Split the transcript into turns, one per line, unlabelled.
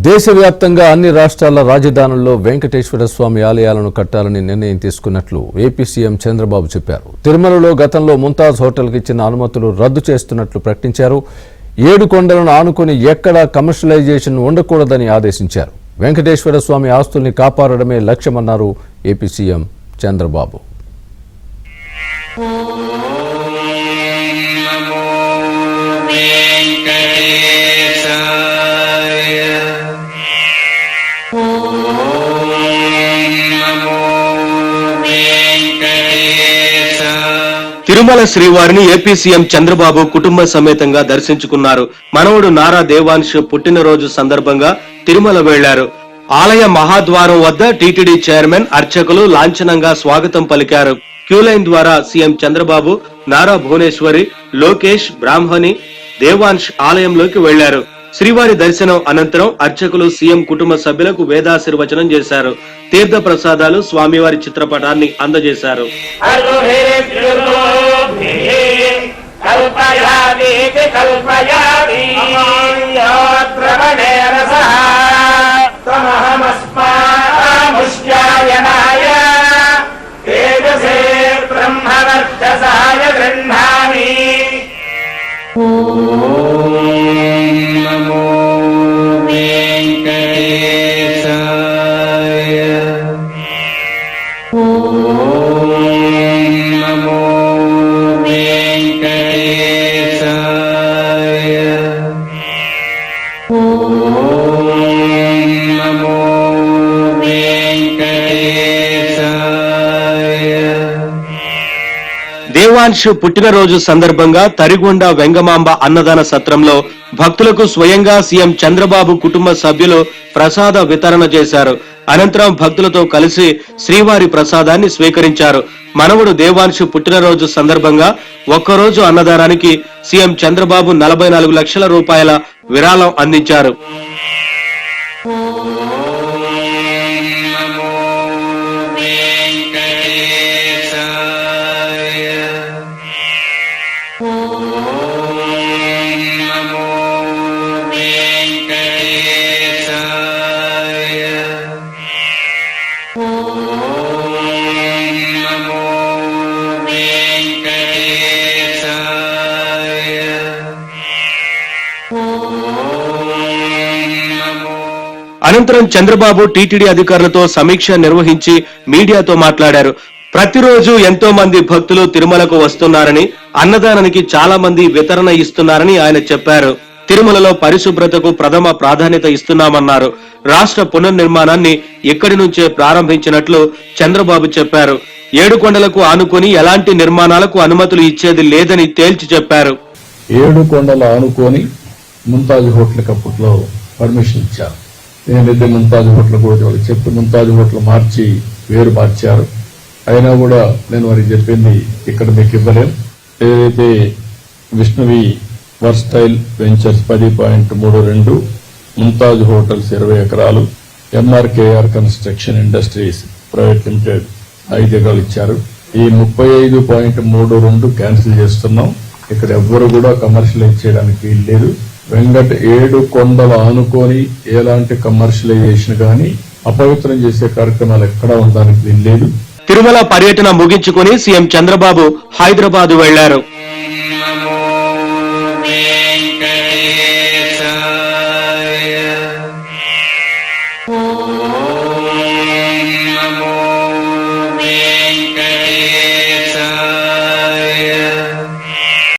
దేశవ్యాప్తంగా అన్ని రాష్ట్రాల రాజధానుల్లో వెంకటేశ్వర స్వామి ఆలయాలను కట్టాలని నిర్ణయం తీసుకున్నట్లు ఏపీ సీఎం చంద్రబాబు చెప్పారు. తిరుమలలో గతంలో ముంతాజ్ హోటల్కి ఇచ్చిన అనుమతులు రద్దు చేస్తున్నట్లు ప్రకటించారు. 7 కొండలను ఆనుకొని ఎక్కడా కమర్షియలైజేషన్ ఉండకూడదని ఆదేశించారు. వెంకటేశ్వర స్వామి ఆస్తుల్ని కాపాడడమే లక్ష్యమన్నారు ఏపీ సీఎం చంద్రబాబు.
తిరుమల శ్రీవారిని ఏపీ సీఎం చంద్రబాబు కుటుంబ సమేతంగా దర్శించుకున్నారు. మనవడు నారా దేవాంశ్ పుట్టినరోజు సందర్భంగా తిరుమల వెళ్లారు. ఆలయ మహాద్వారం వద్ద టీటీడీ చైర్మన్, అర్చకులు లాంఛనంగా స్వాగతం పలికారు. క్యూలైన్ ద్వారా సీఎం చంద్రబాబు, నారా భువనేశ్వరి, లోకేష్, బ్రాహ్మణి, దేవాంశ్ ఆలయంలోకి వెళ్లారు. శ్రీవారి దర్శనం అనంతరం అర్చకులు సీఎం కుటుంబ సభ్యులకు వేదాశీర్వచనం చేశారు. తీర్థ ప్రసాదాలు, స్వామివారి చిత్రపటాన్ని అందజేశారు. దేవాంశ్ పుట్టినరోజు సందర్భంగా తరిగొండ వెంగమాంబ అన్నదాన సత్రంలో భక్తులకు స్వయంగా సీఎం చంద్రబాబు కుటుంబ సభ్యులు ప్రసాద వితరణ చేశారు. అనంతరం భక్తులతో కలిసి శ్రీవారి ప్రసాదాన్ని స్వీకరించారు. మనవడు దేవాంశ్ పుట్టినరోజు సందర్భంగా ఒక్కరోజు అన్నదానానికి సీఎం చంద్రబాబు 44 లక్షల రూపాయల విరాళం అందించారు. అనంతరం చంద్రబాబు టీటీడీ అధికారులతో సమీక్ష నిర్వహించి మీడియాతో మాట్లాడారు. ప్రతిరోజు ఎంతో మంది భక్తులు తిరుమలకు వస్తున్నారని, అన్నదానానికి చాలా మంది వితరణ ఇస్తున్నారని ఆయన చెప్పారు. తిరుమలలో పరిశుభ్రతకు ప్రథమ ప్రాధాన్యత ఇస్తున్నామన్నారు. రాష్ట్ర పునర్నిర్మాణాన్ని ఇక్కడి నుంచే ప్రారంభించినట్లు చంద్రబాబు చెప్పారు. 7 కొండలకు ఆనుకొని ఎలాంటి నిర్మాణాలకు అనుమతులు ఇచ్చేది లేదని తేల్చి చెప్పారు.
7 కొండలు ఆనుకొని ముంతాజ్ హోటల్ అప్పట్లో పర్మిషన్ ఇచ్చారు. నేనైతే ముంతాజ్ హోటల్ కూడా వాళ్ళకి చెప్పి ముంతాజ్ హోటల్ మార్చారు. అయినా కూడా నేను వారికి చెప్పింది ఇక్కడ మీకు ఇవ్వలేం. ఏదైతే విష్ణువి వర్స్టైల్ వెంచర్స్ 10.32, ముంతాజ్ హోటల్స్ 20 ఎకరాలు, MRKR construction industries private limited 5 ఎకరాలు ఇచ్చారు. ఈ 35.32 క్యాన్సిల్ చేస్తున్నాం. ఇక్కడ ఎవ్వరు కూడా కమర్షియలైజ్ చేయడానికి వీలు లేదు. 7 కొండలు ఆనుకొని ఎలాంటి కమర్షియలైజేషన్ గాని అపవిత్రం చేసే కార్యక్రమాలు ఎక్కడా ఉండడానికి వీలు లేదు.
తిరుమల పర్యటన ముగించుకుని సీఎం చంద్రబాబు హైదరాబాద్ వెళ్లారు.
Oh